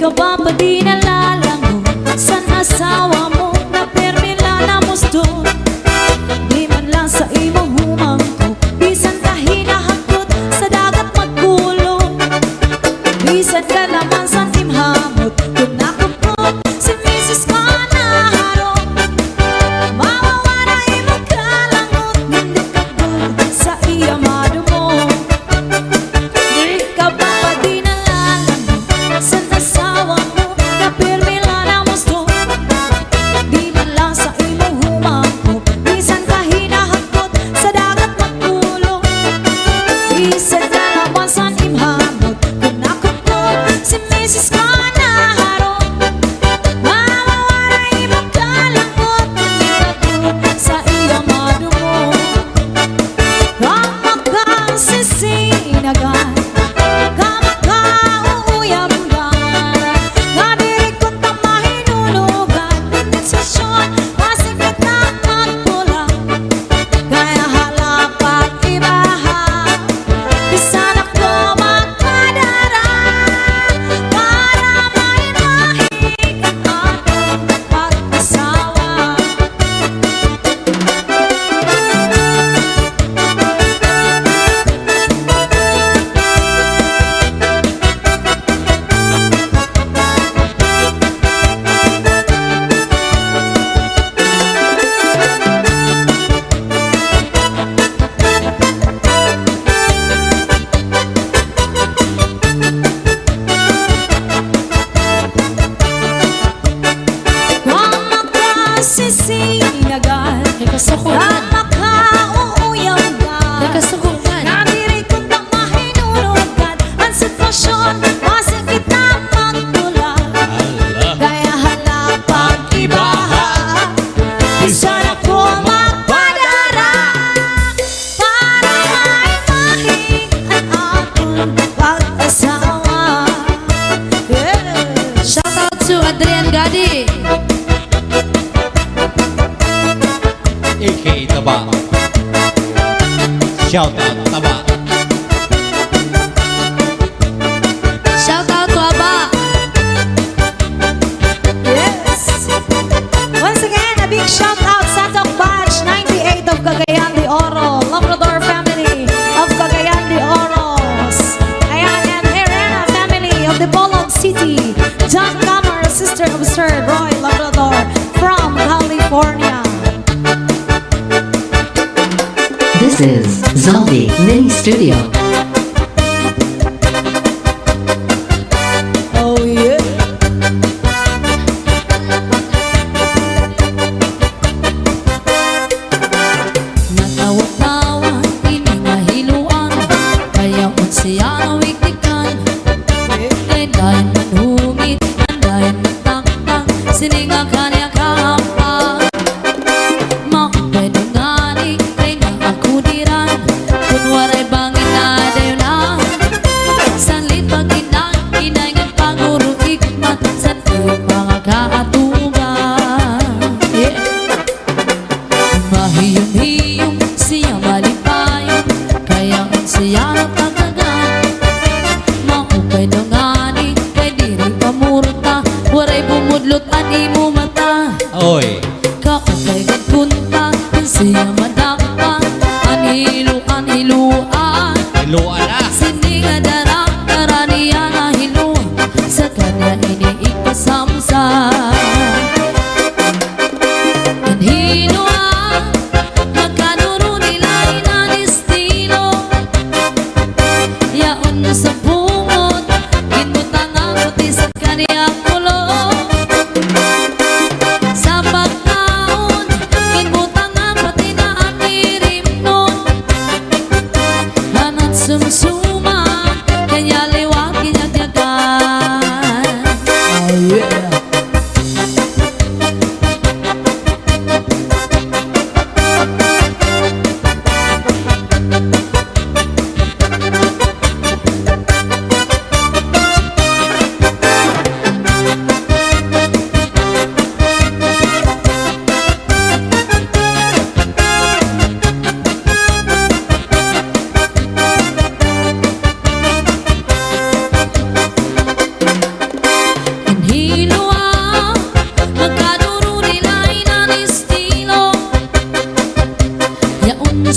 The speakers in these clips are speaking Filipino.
ka ba pa di nalalango sa asawa mo na permila na musto? Di man lang sa imo humangko, bisan ka hinahakot sa dagat maggulo. Bisan ka naman sa timhamot, kung nakapot si Mrs. Manaharo. Mawawala imo kalangot, hindi ka ba sa iyamado mo? Di ka ba pa di nalalango sa asawa mo na permila na musto? Di man lang sa imo humangko, bisan ka hinahakot sa dagat maggulo. Bisan ka naman sa timhamot, kung nakapot si Mrs. Manaharo. Mawawala imo kalangot, hindi ka ba sa iyamado mo? Kama kang sisinagan, kama ka uuyamgan, nadirig kong tamahinunugan, indensasyon, masikip na magpula. Kaya halapat ibaha, bisan ako magpadara, para mahinahig ang ating pag-asawa. Kama ka sisinagan, kama ka uuyamgan, nadirig kong tamahinunugan, ang sitwasyon, masikip na magpula. Kaya halapag ibaha, bisan ako magpadara, para maimahig ang ating pag-asawa. Shout out to Adrian Gadi. A.K.A. Taba. Shout out, Taba. Shout out to Aba. Yes! Once again, a big shout out sa Top Batch 98 of Cagayan de Oro, Labrador family of Cagayan de Oros. Ayan, and Herrera family of the Bolog City. John Camer, sister of Sir Roy Labrador from California. This is Zombie Mini Studio. Oh yeah! Natawa-tawa, iningahiluan, kaya unsiya ang wiktikan. Andayan man humit, andayan man taktak, sininga kanya kahampak. Makapwede ngani, kay nga ako diran, kunwaray bangin na dayo na. Sanlit pag-inang, inayngan panguro ikmat, sa tuyong mga kaatugan. Mahiyong-hiyong siya malipayon, kaya siya nagtagagan. Maupay na ngani, kay diri pamurta, waray bumudlot an imo mata. Oy. Kaupay gagkunta, siya madakpa, anhiluan. Iluan na. Sininga darang karaniya na hiluan, sa kanya iniikasamsa. Hiluan, magkanuro nila inanistilo, yaon sa bungot, inbutang ang puti sa kanya kulo. Sa pagkaon, inbutang ang pati na ang irim nun, hanat sumsuman, kanya liwag ginagyagan. Oh yeah!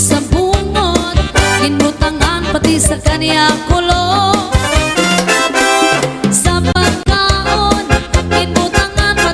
sa bungot, ginbutangan pati sa kaniya kulot.